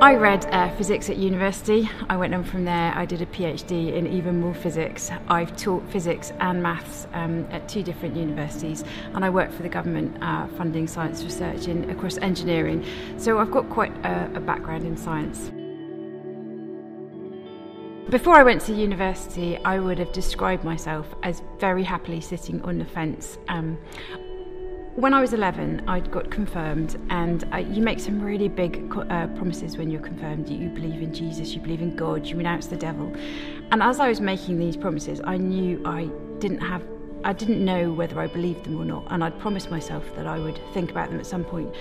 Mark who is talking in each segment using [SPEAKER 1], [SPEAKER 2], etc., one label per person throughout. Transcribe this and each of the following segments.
[SPEAKER 1] I read physics at university. I went on from there. I did a PhD in even more physics. I've taught physics and maths at 2 different universities, and I work for the government funding science research across engineering. So I've got quite a background in science. Before I went to university, I would have described myself as very happily sitting on the fence. When I was 11, I'd got confirmed, and you make some really big promises when you're confirmed. You believe in Jesus, you believe in God, you renounce the devil. And as I was making these promises, I knew I didn't know whether I believed them or not, and I'd promised myself that I would think about them at some point.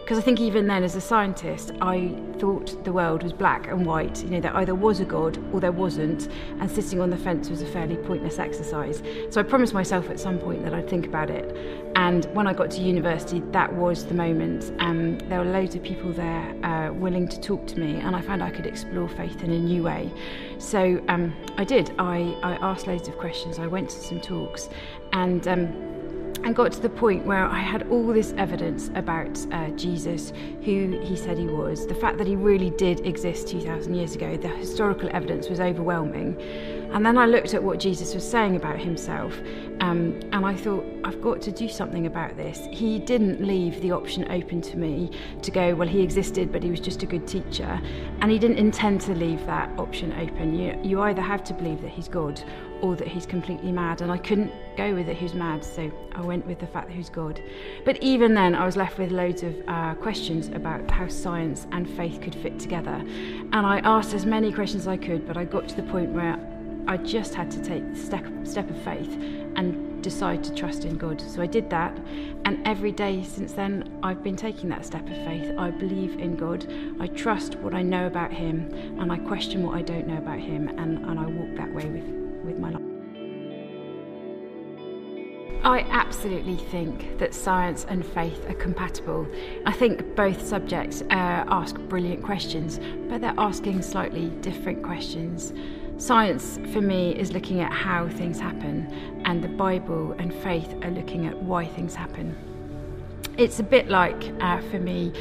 [SPEAKER 1] Because I think even then, as a scientist, I thought the world was black and white, there either was a God or there wasn't, and sitting on the fence was a fairly pointless exercise. So I promised myself at some point that I'd think about it. And when I got to university, that was the moment. There were loads of people there willing to talk to me, and I found I could explore faith in a new way. So I did. I asked loads of questions. I went to some talks, and got to the point where I had all this evidence about Jesus, who he said he was, the fact that he really did exist 2,000 years ago. The historical evidence was overwhelming. And then I looked at what Jesus was saying about himself, and I thought, I've got to do something about this. He didn't leave the option open to me to go, well, he existed, but he was just a good teacher. And he didn't intend to leave that option open. You either have to believe that he's God or that he's completely mad. And I couldn't go with that he was mad, so I went with the fact that he's God. But even then, I was left with loads of questions about how science and faith could fit together. And I asked as many questions as I could, but I got to the point where I just had to take the step of faith and decide to trust in God. So I did that, and every day since then I've been taking that step of faith. I believe in God, I trust what I know about him, and I question what I don't know about him, and I walk that way with my life. I absolutely think that science and faith are compatible. I think both subjects ask brilliant questions, but they're asking slightly different questions. Science, for me, is looking at how things happen, and the Bible and faith are looking at why things happen. It's a bit like, for me,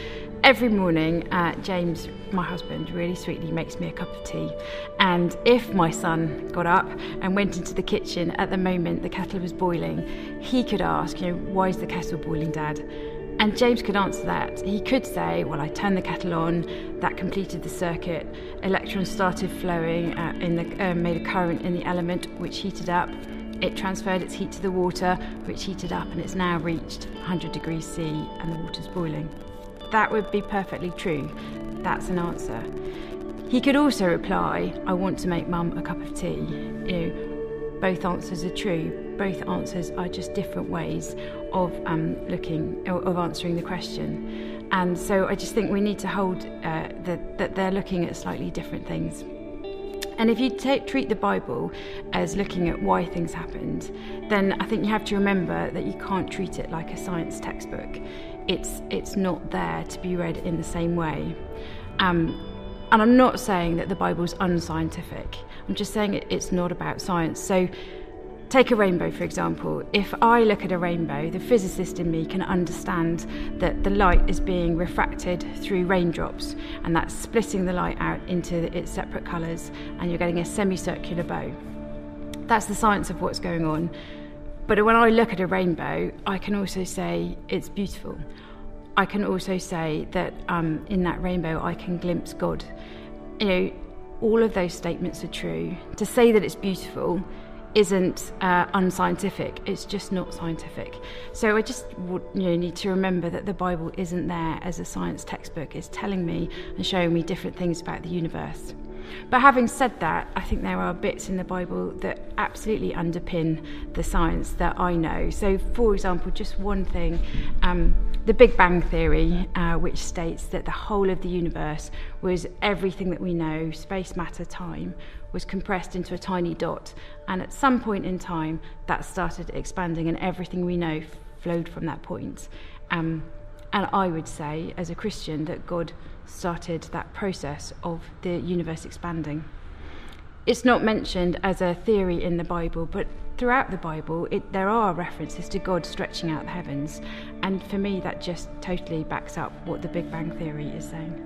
[SPEAKER 1] every morning, James, my husband, really sweetly makes me a cup of tea. And if my son got up and went into the kitchen at the moment the kettle was boiling, he could ask, why is the kettle boiling, Dad? And James could answer that. He could say, well, I turned the kettle on, that completed the circuit, electrons started flowing, made a current in the element, which heated up. It transferred its heat to the water, which heated up, and it's now reached 100 degrees C, and the water's boiling. That would be perfectly true. That's an answer. He could also reply, I want to make Mum a cup of tea. Both answers are true. Both answers are just different ways of answering the question. And so I just think we need to hold that they're looking at slightly different things. And if you treat the Bible as looking at why things happened, then I think you have to remember that you can't treat it like a science textbook. It's not there to be read in the same way. And I'm not saying that the Bible's unscientific. I'm just saying it's not about science. So take a rainbow, for example. If I look at a rainbow, the physicist in me can understand that the light is being refracted through raindrops, and that's splitting the light out into its separate colours, and you're getting a semicircular bow. That's the science of what's going on. But when I look at a rainbow, I can also say it's beautiful. I can also say that in that rainbow I can glimpse God. All of those statements are true. To say that it's beautiful isn't unscientific, it's just not scientific. So I just need to remember that the Bible isn't there as a science textbook. It's telling me and showing me different things about the universe. But having said that, I think there are bits in the Bible that absolutely underpin the science that I know. So, for example, just one thing, the Big Bang Theory, which states that the whole of the universe was everything that we know, space, matter, time, was compressed into a tiny dot. And at some point in time, that started expanding, and everything we know flowed from that point. And I would say, as a Christian, that God started that process of the universe expanding. It's not mentioned as a theory in the Bible, but throughout the Bible, there are references to God stretching out the heavens. And for me, that just totally backs up what the Big Bang Theory is saying.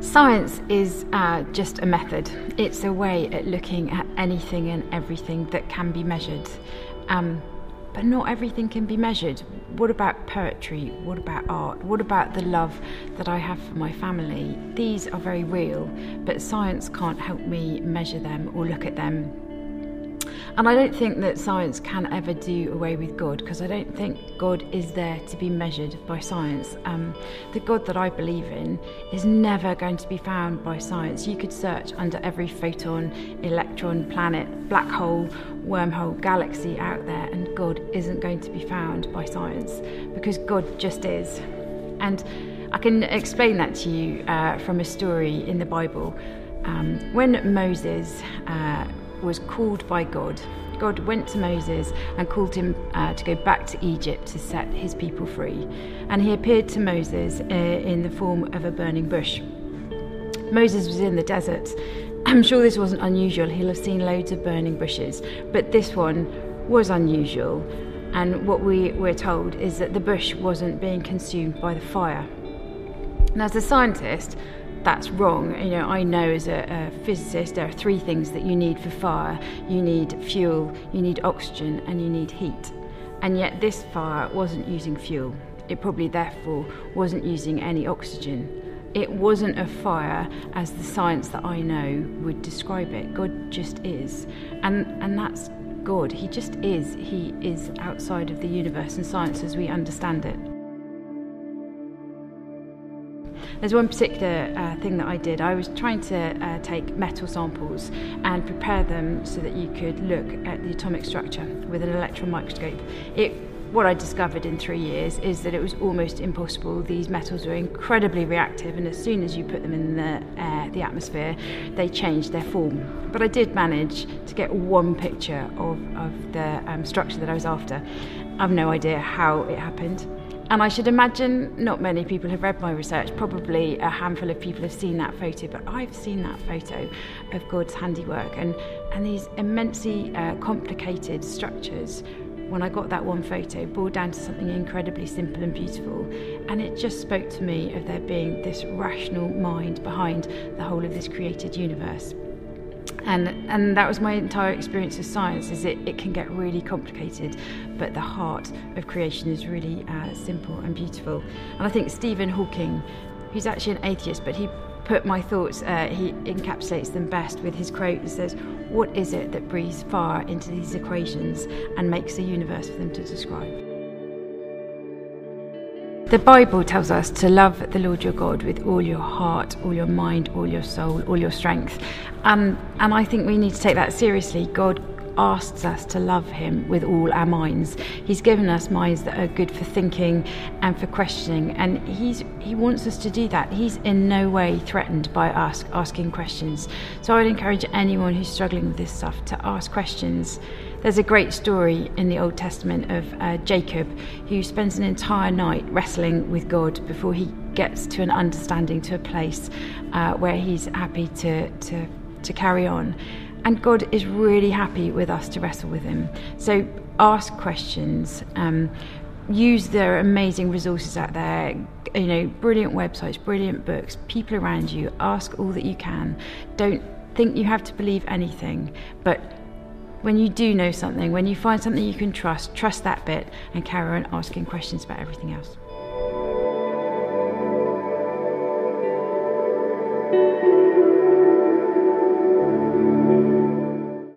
[SPEAKER 1] Science is just a method. It's a way at looking at anything and everything that can be measured. But not everything can be measured. What about poetry? What about art? What about the love that I have for my family? These are very real, but science can't help me measure them or look at them. And I don't think that science can ever do away with God, because I don't think God is there to be measured by science. The God that I believe in is never going to be found by science. You could search under every photon, electron, planet, black hole, wormhole, galaxy out there, and God isn't going to be found by science, because God just is. And I can explain that to you from a story in the Bible. When Moses was called by God, God went to Moses and called him to go back to Egypt to set his people free. And he appeared to Moses in the form of a burning bush. Moses was in the desert. I'm sure this wasn't unusual. He'll have seen loads of burning bushes, but this one was unusual. And what we're told is that the bush wasn't being consumed by the fire. And as a scientist, that's wrong. I know as a physicist there are three things that you need for fire. You need fuel, you need oxygen, and you need heat. And yet this fire wasn't using fuel. It probably therefore wasn't using any oxygen. It wasn't a fire as the science that I know would describe it. God just is. And that's God. He just is. He is outside of the universe and science as we understand it. There's one particular thing that I did. I was trying to take metal samples and prepare them so that you could look at the atomic structure with an electron microscope. What I discovered in 3 years is that it was almost impossible. These metals were incredibly reactive, and as soon as you put them in the atmosphere, they changed their form. But I did manage to get one picture of the structure that I was after. I have no idea how it happened. And I should imagine not many people have read my research. Probably a handful of people have seen that photo, but I've seen that photo of God's handiwork and these immensely complicated structures. When I got that one photo, boiled down to something incredibly simple and beautiful. And it just spoke to me of there being this rational mind behind the whole of this created universe. And that was my entire experience of science, is it can get really complicated, but the heart of creation is really simple and beautiful. And I think Stephen Hawking, who's actually an atheist, but he put my thoughts, he encapsulates them best with his quote that says, "What is it that breathes fire into these equations and makes a universe for them to describe?" The Bible tells us to love the Lord your God with all your heart, all your mind, all your soul, all your strength. And I think we need to take that seriously. God asks us to love him with all our minds. He's given us minds that are good for thinking and for questioning, and he wants us to do that. He's in no way threatened by us asking questions. So I would encourage anyone who's struggling with this stuff to ask questions. There's a great story in the Old Testament of Jacob, who spends an entire night wrestling with God before he gets to an understanding, to a place where he's happy to carry on. And God is really happy with us to wrestle with him. So ask questions. Use their amazing resources out there, brilliant websites, brilliant books, people around you. Ask all that you can. Don't think you have to believe anything, but when you do know something, when you find something you can trust that bit and carry on asking questions about everything else.